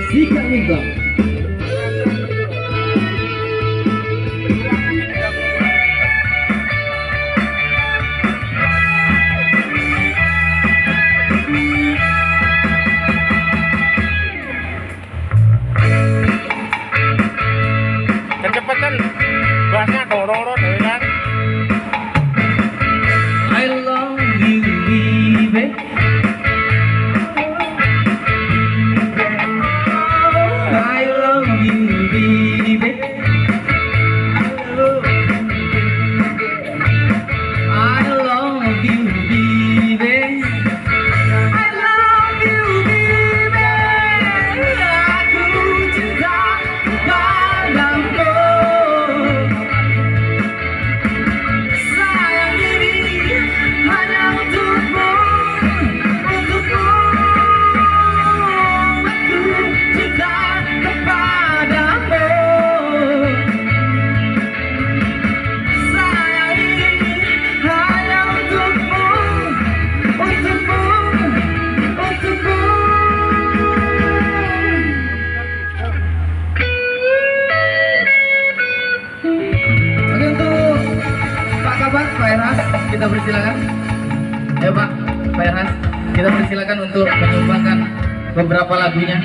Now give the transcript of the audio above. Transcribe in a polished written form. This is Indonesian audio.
Sika Nyinggang. Kecepatan bassnya dororo dari kan. I love you, baby. I love you, baby. I love you, baby. I love you, baby. Aku cinta padamu. Sayang ini hanya untukmu, untukmu. Aku cinta kepadamu. Sayang ini hanya untukmu, untukmu, untukmu. Oke, untuk Pak Kabat, Pak Erhas, kita persilakan. Ayo Pak Erhas, kita persilakan untuk menyumbangkan beberapa lagunya.